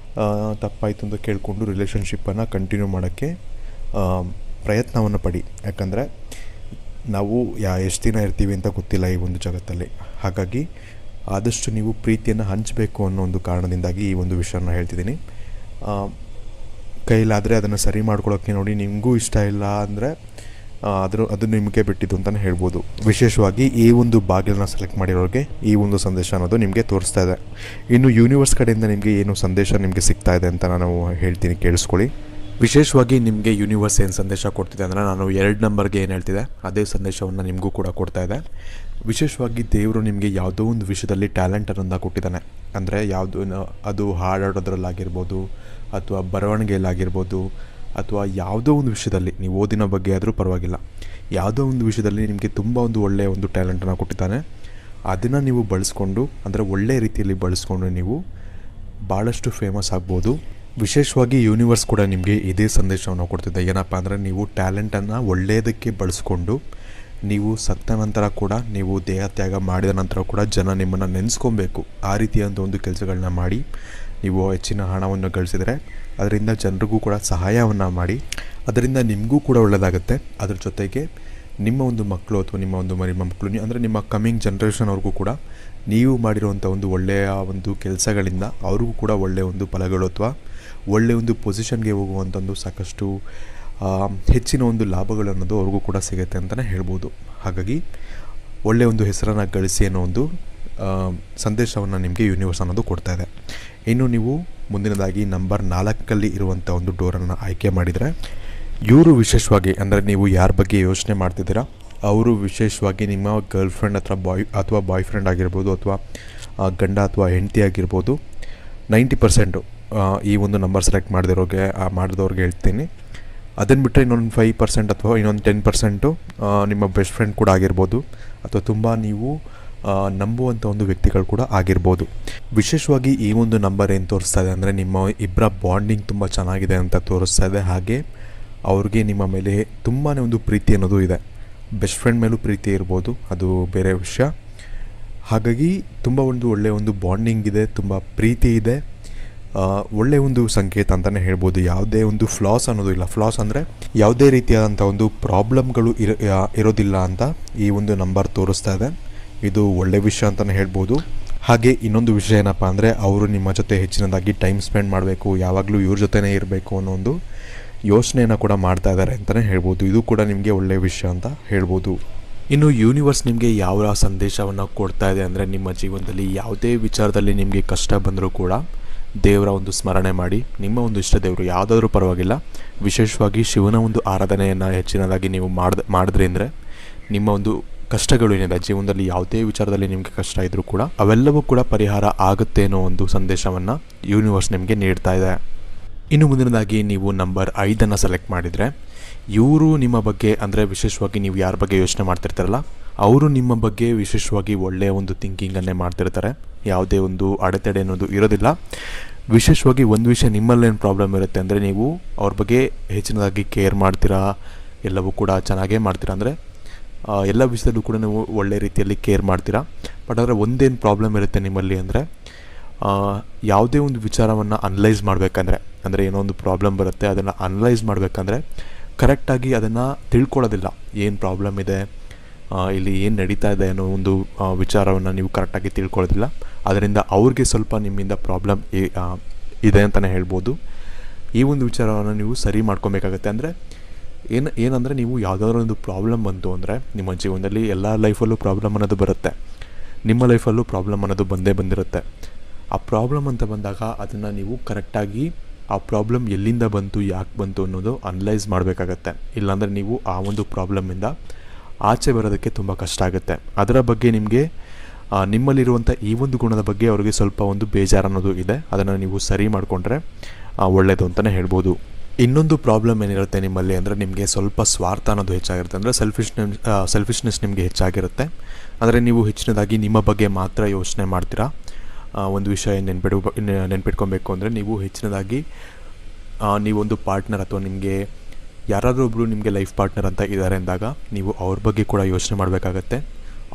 ತಪ್ಪಾಯಿತು ಅಂತ ಕೇಳಿಕೊಂಡು ರಿಲೇಷನ್ಶಿಪ್ಪನ್ನು ಕಂಟಿನ್ಯೂ ಮಾಡೋಕ್ಕೆ ಪ್ರಯತ್ನವನ್ನು ಪಡಿ. ಯಾಕಂದರೆ ನಾವು ಎಷ್ಟು ದಿನ ಇರ್ತೀವಿ ಅಂತ ಗೊತ್ತಿಲ್ಲ ಈ ಒಂದು ಜಗತ್ತಲ್ಲಿ. ಹಾಗಾಗಿ ಆದಷ್ಟು ನೀವು ಪ್ರೀತಿಯನ್ನು ಹಂಚಬೇಕು ಅನ್ನೋ ಒಂದು ಕಾರಣದಿಂದಾಗಿ ಈ ಒಂದು ವಿಷಯನ ಹೇಳ್ತಿದ್ದೀನಿ. ಕೈಲಾದರೆ ಅದನ್ನು ಸರಿ ಮಾಡ್ಕೊಳ್ಳೋಕ್ಕೆ ನೋಡಿ. ನಿಮಗೂ ಇಷ್ಟ ಇಲ್ಲ ಅಂದರೆ ಅದು ನಿಮಗೆ ಬಿಟ್ಟಿದ್ದು ಅಂತಲೇ ಹೇಳ್ಬೋದು. ವಿಶೇಷವಾಗಿ ಈ ಒಂದು ಬಾಗಿಲನ್ನು ಸೆಲೆಕ್ಟ್ ಮಾಡಿರೋರಿಗೆ ಈ ಒಂದು ಸಂದೇಶ ಅನ್ನೋದು ನಿಮಗೆ ತೋರಿಸ್ತಾ ಇದೆ. ಇನ್ನು ಯೂನಿವರ್ಸ್ ಕಡೆಯಿಂದ ನಿಮಗೆ ಏನು ಸಂದೇಶ ನಿಮಗೆ ಸಿಗ್ತಾ ಇದೆ ಅಂತ ನಾನು ಹೇಳ್ತೀನಿ, ಕೇಳಿಸ್ಕೊಳ್ಳಿ. ವಿಶೇಷವಾಗಿ ನಿಮಗೆ ಯೂನಿವರ್ಸ್ ಏನು ಸಂದೇಶ ಕೊಡ್ತಿದೆ ಅಂದರೆ, ನಾನು 2 ನಂಬರ್ಗೆ ಏನು ಹೇಳ್ತಿದೆ ಅದೇ ಸಂದೇಶವನ್ನು ನಿಮಗೂ ಕೂಡ ಕೊಡ್ತಾ ಇದೆ. ವಿಶೇಷವಾಗಿ ದೇವರು ನಿಮಗೆ ಯಾವುದೋ ಒಂದು ವಿಷಯದಲ್ಲಿ ಟ್ಯಾಲೆಂಟ್ ಅನ್ನೋದನ್ನ ಕೊಟ್ಟಿದ್ದಾನೆ. ಅಂದರೆ ಅದು ಹಾಡಾಡೋದ್ರಲ್ಲಾಗಿರ್ಬೋದು, ಅಥವಾ ಬರವಣಿಗೆಯಲ್ಲಾಗಿರ್ಬೋದು, ಅಥವಾ ಯಾವುದೋ ಒಂದು ವಿಷಯದಲ್ಲಿ, ನೀವು ಓದಿನ ಬಗ್ಗೆ ಆದರೂ ಪರವಾಗಿಲ್ಲ, ಯಾವುದೋ ಒಂದು ವಿಷಯದಲ್ಲಿ ನಿಮಗೆ ತುಂಬ ಒಂದು ಒಳ್ಳೆಯ ಒಂದು ಟ್ಯಾಲೆಂಟನ್ನು ಕೊಟ್ಟಿದ್ದಾನೆ. ಅದನ್ನು ನೀವು ಬಳಸ್ಕೊಂಡು, ಅಂದರೆ ಒಳ್ಳೆಯ ರೀತಿಯಲ್ಲಿ ಬಳಸ್ಕೊಂಡು ನೀವು ಭಾಳಷ್ಟು ಫೇಮಸ್ ಆಗ್ಬೋದು. ವಿಶೇಷವಾಗಿ ಯೂನಿವರ್ಸ್ ಕೂಡ ನಿಮಗೆ ಇದೇ ಸಂದೇಶವನ್ನು ಕೊಡ್ತಿದ್ದೆ. ಏನಪ್ಪ ಅಂದರೆ, ನೀವು ಟ್ಯಾಲೆಂಟನ್ನು ಒಳ್ಳೆಯದಕ್ಕೆ ಬಳಸ್ಕೊಂಡು ನೀವು ಸತ್ತ ನಂತರ ಕೂಡ, ನೀವು ದೇಹ ತ್ಯಾಗ ಮಾಡಿದ ನಂತರ ಕೂಡ ಜನ ನಿಮ್ಮನ್ನು ನೆನೆಸ್ಕೊಬೇಕು. ಆ ರೀತಿಯಾದ ಒಂದು ಕೆಲಸಗಳನ್ನ ಮಾಡಿ ನೀವು ಹೆಚ್ಚಿನ ಹಣವನ್ನು ಗಳಿಸಿದರೆ ಅದರಿಂದ ಜನರಿಗೂ ಕೂಡ ಸಹಾಯವನ್ನು ಮಾಡಿ, ಅದರಿಂದ ನಿಮಗೂ ಕೂಡ ಒಳ್ಳೆಯದಾಗುತ್ತೆ. ಅದ್ರ ಜೊತೆಗೆ ನಿಮ್ಮ ಒಂದು ಮಕ್ಕಳು ಅಥವಾ ನಿಮ್ಮ ಒಂದು ಮಕ್ಕಳು, ಅಂದರೆ ನಿಮ್ಮ ಕಮ್ಮಿಂಗ್ ಜನ್ರೇಷನ್ವರೆಗೂ ಕೂಡ ನೀವು ಮಾಡಿರುವಂಥ ಒಂದು ಒಳ್ಳೆಯ ಒಂದು ಕೆಲಸಗಳಿಂದ ಅವ್ರಿಗೂ ಕೂಡ ಒಳ್ಳೆಯ ಒಂದು ಫಲಗಳು ಅಥವಾ ಒಳ್ಳೆಯ ಒಂದು ಪೊಸಿಷನ್ಗೆ ಹೋಗುವಂಥ ಒಂದು ಸಾಕಷ್ಟು ಹೆಚ್ಚಿನ ಒಂದು ಲಾಭಗಳು ಅನ್ನೋದು ಅವ್ರಿಗೂ ಕೂಡ ಸಿಗುತ್ತೆ ಅಂತಲೇ ಹೇಳ್ಬೋದು. ಹಾಗಾಗಿ ಒಳ್ಳೆಯ ಒಂದು ಹೆಸರನ್ನು ಗಳಿಸಿ ಅನ್ನೋ ಒಂದು ಸಂದೇಶವನ್ನು ನಿಮಗೆ ಯೂನಿವರ್ಸ್ ಅನ್ನೋದು ಕೊಡ್ತಾ ಇದೆ. ಇನ್ನು ನೀವು ಮುಂದಿನದಾಗಿ ನಂಬರ್ 4 ಇರುವಂಥ ಒಂದು ಡೋರನ್ನು ಆಯ್ಕೆ ಮಾಡಿದರೆ, ಇವರು ವಿಶೇಷವಾಗಿ, ಅಂದರೆ ನೀವು ಯಾರ ಬಗ್ಗೆ ಯೋಚನೆ ಮಾಡ್ತಿದ್ದೀರಾ ಅವರು ವಿಶೇಷವಾಗಿ ನಿಮ್ಮ ಗರ್ಲ್ ಫ್ರೆಂಡ್ ಅಥವಾ ಬಾಯ್ ಫ್ರೆಂಡ್ ಆಗಿರ್ಬೋದು, ಅಥವಾ ಗಂಡ ಅಥವಾ ಹೆಂಡತಿ ಆಗಿರ್ಬೋದು. 90% ಈ ಒಂದು ನಂಬರ್ ಸೆಲೆಕ್ಟ್ ಮಾಡಿದವ್ರಿಗೆ ಹೇಳ್ತೀನಿ. ಅದನ್ನು ಬಿಟ್ಟರೆ ಇನ್ನೊಂದು 5% ಅಥವಾ ಇನ್ನೊಂದು 10% ನಿಮ್ಮ ಬೆಸ್ಟ್ ಫ್ರೆಂಡ್ ಕೂಡ ಆಗಿರ್ಬೋದು, ಅಥವಾ ತುಂಬ ನೀವು ನಂಬುವಂಥ ಒಂದು ವ್ಯಕ್ತಿಗಳು ಕೂಡ ಆಗಿರ್ಬೋದು. ವಿಶೇಷವಾಗಿ ಈ ಒಂದು ನಂಬರ್ ಏನು ತೋರಿಸ್ತಾ ಇದೆ ಅಂದರೆ, ನಿಮ್ಮ ಇಬ್ಬರ ಬಾಂಡಿಂಗ್ ತುಂಬ ಚೆನ್ನಾಗಿದೆ ಅಂತ ತೋರಿಸ್ತಾ ಇದೆ. ಹಾಗೆ ಅವ್ರಿಗೆ ನಿಮ್ಮ ಮೇಲೆ ತುಂಬಾ ಒಂದು ಪ್ರೀತಿ ಅನ್ನೋದು ಇದೆ. ಬೆಸ್ಟ್ ಫ್ರೆಂಡ್ ಮೇಲೂ ಪ್ರೀತಿ ಇರ್ಬೋದು, ಅದು ಬೇರೆ ವಿಷಯ. ಹಾಗಾಗಿ ತುಂಬ ಒಂದು ಒಳ್ಳೆಯ ಒಂದು ಬಾಂಡಿಂಗ್ ಇದೆ, ತುಂಬ ಪ್ರೀತಿ ಇದೆ. ಒಳ್ಳೆಯ ಒಂದು ಸಂಕೇತ ಅಂತಲೇ ಹೇಳ್ಬೋದು. ಯಾವುದೇ ಒಂದು ಫ್ಲಾಸ್ ಅನ್ನೋದು ಇಲ್ಲ. ಫ್ಲಾಸ್ ಅಂದರೆ ಯಾವುದೇ ರೀತಿಯಾದಂಥ ಒಂದು ಪ್ರಾಬ್ಲಮ್ಗಳು ಇರೋದಿಲ್ಲ ಅಂತ ಈ ಒಂದು ನಂಬರ್ ತೋರಿಸ್ತಾ ಇದೆ. ಇದು ಒಳ್ಳೆಯ ವಿಷಯ ಅಂತಲೇ ಹೇಳ್ಬೋದು. ಹಾಗೆ ಇನ್ನೊಂದು ವಿಷಯ ಏನಪ್ಪ ಅಂದರೆ ಅವರು ನಿಮ್ಮ ಜೊತೆ ಹೆಚ್ಚಿನದಾಗಿ ಟೈಮ್ ಸ್ಪೆಂಡ್ ಮಾಡಬೇಕು, ಯಾವಾಗಲೂ ಇವ್ರ ಜೊತೆನೇ ಇರಬೇಕು ಅನ್ನೋ ಒಂದು ಯೋಚನೆಯನ್ನು ಕೂಡ ಮಾಡ್ತಾ ಇದ್ದಾರೆ ಅಂತಲೇ ಹೇಳ್ಬೋದು. ಇದು ಕೂಡ ನಿಮಗೆ ಒಳ್ಳೆಯ ವಿಷಯ ಅಂತ ಹೇಳ್ಬೋದು. ಇನ್ನು ಯೂನಿವರ್ಸ್ ನಿಮಗೆ ಯಾವ ಸಂದೇಶವನ್ನು ಕೊಡ್ತಾ ಇದೆ ಅಂದರೆ, ನಿಮ್ಮ ಜೀವನದಲ್ಲಿ ಯಾವುದೇ ವಿಚಾರದಲ್ಲಿ ನಿಮಗೆ ಕಷ್ಟ ಬಂದರೂ ಕೂಡ ದೇವರ ಒಂದು ಸ್ಮರಣೆ ಮಾಡಿ, ನಿಮ್ಮ ಒಂದು ಇಷ್ಟ ದೇವರು ಯಾವುದಾದ್ರೂ ಪರವಾಗಿಲ್ಲ, ವಿಶೇಷವಾಗಿ ಶಿವನ ಒಂದು ಆರಾಧನೆಯನ್ನು ಹೆಚ್ಚಿನದಾಗಿ ನೀವು ಮಾಡಿದ್ರಿ ಅಂದರೆ ನಿಮ್ಮ ಒಂದು ಕಷ್ಟಗಳು ಏನಿದೆ ಜೀವನದಲ್ಲಿ ಯಾವುದೇ ವಿಚಾರದಲ್ಲಿ ನಿಮಗೆ ಕಷ್ಟ ಇದ್ದರೂ ಕೂಡ ಅವೆಲ್ಲವೂ ಕೂಡ ಪರಿಹಾರ ಆಗುತ್ತೆ ಅನ್ನೋ ಒಂದು ಸಂದೇಶವನ್ನು ಯೂನಿವರ್ಸ್ ನಿಮಗೆ ನೀಡ್ತಾ ಇದೆ. ಇನ್ನು ಮುಂದಿನದಾಗಿ ನೀವು ನಂಬರ್ 5 ಸೆಲೆಕ್ಟ್ ಮಾಡಿದರೆ, ಇವರು ನಿಮ್ಮ ಬಗ್ಗೆ ಅಂದರೆ ವಿಶೇಷವಾಗಿ ನೀವು ಯಾರ ಬಗ್ಗೆ ಯೋಚನೆ ಮಾಡ್ತಿರ್ತಾರಲ್ಲ ಅವರು ನಿಮ್ಮ ಬಗ್ಗೆ ವಿಶೇಷವಾಗಿ ಒಳ್ಳೆಯ ಒಂದು ಥಿಂಕಿಂಗನ್ನೇ ಮಾಡ್ತಿರ್ತಾರೆ. ಯಾವುದೇ ಒಂದು ಅಡೆತಡೆ ಅನ್ನೋದು ಇರೋದಿಲ್ಲ. ವಿಶೇಷವಾಗಿ ಒಂದು ವಿಷಯ ನಿಮ್ಮಲ್ಲೇನು ಪ್ರಾಬ್ಲಮ್ ಇರುತ್ತೆ ಅಂದರೆ, ನೀವು ಅವ್ರ ಬಗ್ಗೆ ಹೆಚ್ಚಿನದಾಗಿ ಕೇರ್ ಮಾಡ್ತೀರಾ, ಎಲ್ಲವೂ ಕೂಡ ಚೆನ್ನಾಗೇ ಮಾಡ್ತೀರಾ, ಅಂದರೆ ಎಲ್ಲ ವಿಷಯದಲ್ಲೂ ಕೂಡ ನೀವು ಒಳ್ಳೆ ರೀತಿಯಲ್ಲಿ ಕೇರ್ ಮಾಡ್ತೀರಾ. ಬಟ್ ಆದರೆ ಒಂದೇನು ಪ್ರಾಬ್ಲಮ್ ಇರುತ್ತೆ ನಿಮ್ಮಲ್ಲಿ ಅಂದರೆ, ಯಾವುದೇ ಒಂದು ವಿಚಾರವನ್ನು ಅನಲೈಸ್ ಮಾಡಬೇಕಂದ್ರೆ, ಅಂದರೆ ಏನೋ ಒಂದು ಪ್ರಾಬ್ಲಮ್ ಬರುತ್ತೆ ಅದನ್ನು ಅನಲೈಸ್ ಮಾಡಬೇಕಂದ್ರೆ ಕರೆಕ್ಟಾಗಿ ಅದನ್ನು ತಿಳ್ಕೊಳ್ಳೋದಿಲ್ಲ. ಏನು ಪ್ರಾಬ್ಲಮ್ ಇದೆ, ಇಲ್ಲಿ ಏನು ನಡೀತಾ ಇದೆ ಅನ್ನೋ ಒಂದು ವಿಚಾರವನ್ನು ನೀವು ಕರೆಕ್ಟಾಗಿ ತಿಳ್ಕೊಳ್ಳೋದಿಲ್ಲ. ಅದರಿಂದ ಅವ್ರಿಗೆ ಸ್ವಲ್ಪ ನಿಮ್ಮಿಂದ ಪ್ರಾಬ್ಲಮ್ ಇದೆ ಅಂತಲೇ ಹೇಳ್ಬೋದು. ಈ ಒಂದು ವಿಚಾರವನ್ನು ನೀವು ಸರಿ ಮಾಡ್ಕೊಬೇಕಾಗತ್ತೆ. ಅಂದರೆ ಏನಂದರೆ, ನೀವು ಯಾವುದಾದ್ರೂ ಒಂದು ಪ್ರಾಬ್ಲಮ್ ಬಂತು ಅಂದರೆ ನಿಮ್ಮ ಜೀವನದಲ್ಲಿ ಎಲ್ಲ ಲೈಫಲ್ಲೂ ಪ್ರಾಬ್ಲಮ್ ಅನ್ನೋದು ಬರುತ್ತೆ, ನಿಮ್ಮ ಲೈಫಲ್ಲೂ ಪ್ರಾಬ್ಲಮ್ ಅನ್ನೋದು ಬಂದಿರುತ್ತೆ. ಆ ಪ್ರಾಬ್ಲಮ್ ಅಂತ ಬಂದಾಗ ಅದನ್ನು ನೀವು ಕರೆಕ್ಟಾಗಿ ಆ ಪ್ರಾಬ್ಲಮ್ ಎಲ್ಲಿಂದ ಬಂತು, ಯಾಕೆ ಬಂತು ಅನ್ನೋದು ಅನಲೈಸ್ ಮಾಡಬೇಕಾಗತ್ತೆ. ಇಲ್ಲಾಂದರೆ ನೀವು ಆ ಒಂದು ಪ್ರಾಬ್ಲಮ್ಮಿಂದ ಆಚೆ ಬರೋದಕ್ಕೆ ತುಂಬ ಕಷ್ಟ ಆಗುತ್ತೆ. ಅದರ ಬಗ್ಗೆ ನಿಮಗೆ ನಿಮ್ಮಲ್ಲಿರುವಂಥ ಈ ಒಂದು ಗುಣದ ಬಗ್ಗೆ ಅವ್ರಿಗೆ ಸ್ವಲ್ಪ ಒಂದು ಬೇಜಾರು ಅನ್ನೋದು ಇದೆ. ಅದನ್ನು ನೀವು ಸರಿ ಮಾಡಿಕೊಂಡ್ರೆ ಒಳ್ಳೆಯದು ಅಂತಲೇ ಹೇಳ್ಬೋದು. ಇನ್ನೊಂದು ಪ್ರಾಬ್ಲಮ್ ಏನಿರುತ್ತೆ ನಿಮ್ಮಲ್ಲಿ ಅಂದರೆ, ನಿಮಗೆ ಸ್ವಲ್ಪ ಸ್ವಾರ್ಥ ಅನ್ನೋದು ಹೆಚ್ಚಾಗಿರುತ್ತೆ. ಅಂದರೆ ಸೆಲ್ಫಿಶ್ನೆಸ್ ನಿಮಗೆ ಹೆಚ್ಚಾಗಿರುತ್ತೆ. ಅಂದರೆ ನೀವು ಹೆಚ್ಚಿನದಾಗಿ ನಿಮ್ಮ ಬಗ್ಗೆ ಮಾತ್ರ ಯೋಚನೆ ಮಾಡ್ತೀರಾ. ಒಂದು ವಿಷಯ ನೆನ್ಪಿಟ್ಕೊಬೇಕು ಅಂದರೆ, ನೀವು ಹೆಚ್ಚಿನದಾಗಿ ನೀವೊಂದು ಪಾರ್ಟ್ನರ್ ಅಥವಾ ನಿಮಗೆ ಯಾರಾದರೂ ಒಬ್ಬರು ನಿಮಗೆ ಲೈಫ್ ಪಾರ್ಟ್ನರ್ ಅಂತ ಇದ್ದಾರೆ ಅಂದಾಗ ನೀವು ಅವ್ರ ಬಗ್ಗೆ ಕೂಡ ಯೋಚನೆ ಮಾಡಬೇಕಾಗತ್ತೆ.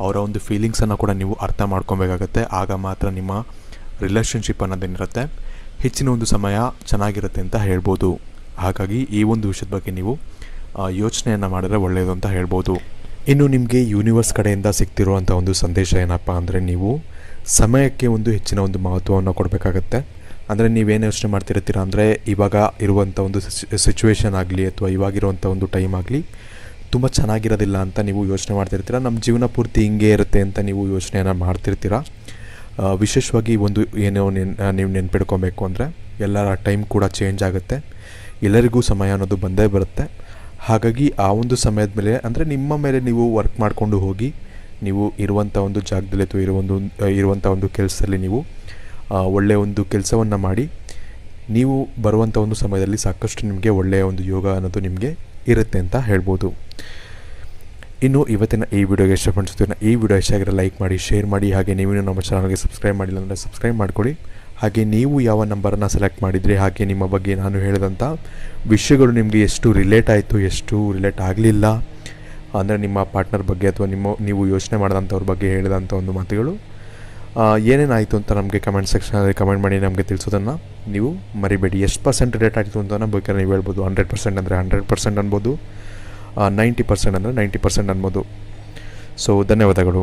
ಅವರ ಒಂದು ಫೀಲಿಂಗ್ಸನ್ನು ಕೂಡ ನೀವು ಅರ್ಥ ಮಾಡ್ಕೊಬೇಕಾಗತ್ತೆ. ಆಗ ಮಾತ್ರ ನಿಮ್ಮ ರಿಲೇಷನ್ಶಿಪ್ ಅನ್ನೋದೇನಿರುತ್ತೆ ಹೆಚ್ಚಿನ ಒಂದು ಸಮಯ ಚೆನ್ನಾಗಿರುತ್ತೆ ಅಂತ ಹೇಳ್ಬೋದು. ಹಾಗಾಗಿ ಈ ಒಂದು ವಿಷಯದ ಬಗ್ಗೆ ನೀವು ಯೋಚನೆಯನ್ನು ಮಾಡಿದ್ರೆ ಒಳ್ಳೆಯದು ಅಂತ ಹೇಳ್ಬೋದು. ಇನ್ನು ನಿಮಗೆ ಯೂನಿವರ್ಸ್ ಕಡೆಯಿಂದ ಸಿಗ್ತಿರುವಂಥ ಒಂದು ಸಂದೇಶ ಏನಪ್ಪ ಅಂದರೆ, ನೀವು ಸಮಯಕ್ಕೆ ಒಂದು ಹೆಚ್ಚಿನ ಒಂದು ಮಹತ್ವವನ್ನು ಕೊಡಬೇಕಾಗತ್ತೆ. ಅಂದರೆ ನೀವೇನು ಯೋಚನೆ ಮಾಡ್ತಿರ್ತೀರ ಅಂದರೆ, ಇವಾಗ ಇರುವಂಥ ಒಂದು ಸಿಚುವೇಶನ್ ಆಗಲಿ ಅಥವಾ ಇವಾಗಿರುವಂಥ ಒಂದು ಟೈಮ್ ಆಗಲಿ ತುಂಬ ಚೆನ್ನಾಗಿರೋದಿಲ್ಲ ಅಂತ ನೀವು ಯೋಚನೆ ಮಾಡ್ತಿರ್ತೀರ. ನಮ್ಮ ಜೀವನ ಪೂರ್ತಿ ಹಿಂಗೆ ಇರುತ್ತೆ ಅಂತ ನೀವು ಯೋಚನೆಯನ್ನು ಮಾಡ್ತಿರ್ತೀರ. ವಿಶೇಷವಾಗಿ ಒಂದು ಏನೋ ನೀವು ನೆನ್ಪಿಡ್ಕೊಬೇಕು ಅಂದರೆ, ಎಲ್ಲರ ಟೈಮ್ ಕೂಡ ಚೇಂಜ್ ಆಗುತ್ತೆ, ಎಲ್ಲರಿಗೂ ಸಮಯ ಅನ್ನೋದು ಬಂದೇ ಬರುತ್ತೆ. ಹಾಗಾಗಿ ಆ ಒಂದು ಸಮಯದ ಮೇಲೆ ಅಂದರೆ ನಿಮ್ಮ ಮೇಲೆ ನೀವು ವರ್ಕ್ ಮಾಡಿಕೊಂಡು ಹೋಗಿ, ನೀವು ಇರುವಂಥ ಒಂದು ಜಾಗದಲ್ಲಿ ಅಥವಾ ಇರುವಂಥ ಒಂದು ಕೆಲಸದಲ್ಲಿ ನೀವು ಒಳ್ಳೆಯ ಒಂದು ಕೆಲಸವನ್ನು ಮಾಡಿ, ನೀವು ಬರುವಂಥ ಒಂದು ಸಮಯದಲ್ಲಿ ಸಾಕಷ್ಟು ನಿಮಗೆ ಒಳ್ಳೆಯ ಒಂದು ಯೋಗ ಅನ್ನೋದು ನಿಮಗೆ ಇರುತ್ತೆ ಅಂತ ಹೇಳ್ಬೋದು. ಇನ್ನು ಇವತ್ತಿನ ಈ ವಿಡಿಯೋಗೆ ಇಷ್ಟ ಪಡಿಸ್ತೀವಿ. ಈ ವಿಡಿಯೋ ಇಷ್ಟ ಆಗಿರೋ ಲೈಕ್ ಮಾಡಿ, ಶೇರ್ ಮಾಡಿ. ಹಾಗೆ ನೀವು ನಮ್ಮ ಚಾನಲ್ಗೆ ಸಬ್ಸ್ಕ್ರೈಬ್ ಮಾಡಿಲ್ಲ ಅಂದರೆ ಸಬ್ಸ್ಕ್ರೈಬ್ ಮಾಡಿಕೊಡಿ. ಹಾಗೆ ನೀವು ಯಾವ ನಂಬರನ್ನು ಸೆಲೆಕ್ಟ್ ಮಾಡಿದರೆ, ಹಾಗೆ ನಿಮ್ಮ ಬಗ್ಗೆ ನಾನು ಹೇಳಿದಂಥ ವಿಷಯಗಳು ನಿಮಗೆ ಎಷ್ಟು ರಿಲೇಟ್ ಆಯಿತು, ಎಷ್ಟು ರಿಲೇಟ್ ಆಗಲಿಲ್ಲ, ಅಂದರೆ ನಿಮ್ಮ ಪಾರ್ಟ್ನರ್ ಬಗ್ಗೆ ಅಥವಾ ನೀವು ಯೋಚನೆ ಮಾಡಿದಂಥವ್ರ ಬಗ್ಗೆ ಹೇಳಿದಂಥ ಒಂದು ಮಾತುಗಳು ಏನೇನಾಯಿತು ಅಂತ ನಮಗೆ ಕಮೆಂಟ್ ಸೆಕ್ಷನಲ್ಲಿ ಕಮೆಂಟ್ ಮಾಡಿ ನಮಗೆ ತಿಳಿಸೋದನ್ನು ನೀವು ಮರಿಬೇಡಿ. ಎಷ್ಟು % ರೇಟ್ ಆಯಿತು ಅಂತ ಬೇಕಾದ್ರೆ ನೀವು ಹೇಳ್ಬೋದು. 100% ಅಂದರೆ 100% ಅನ್ಬೋದು, 90% ಅಂದರೆ 90% ಅನ್ಬೋದು. ಸೊ ಧನ್ಯವಾದಗಳು.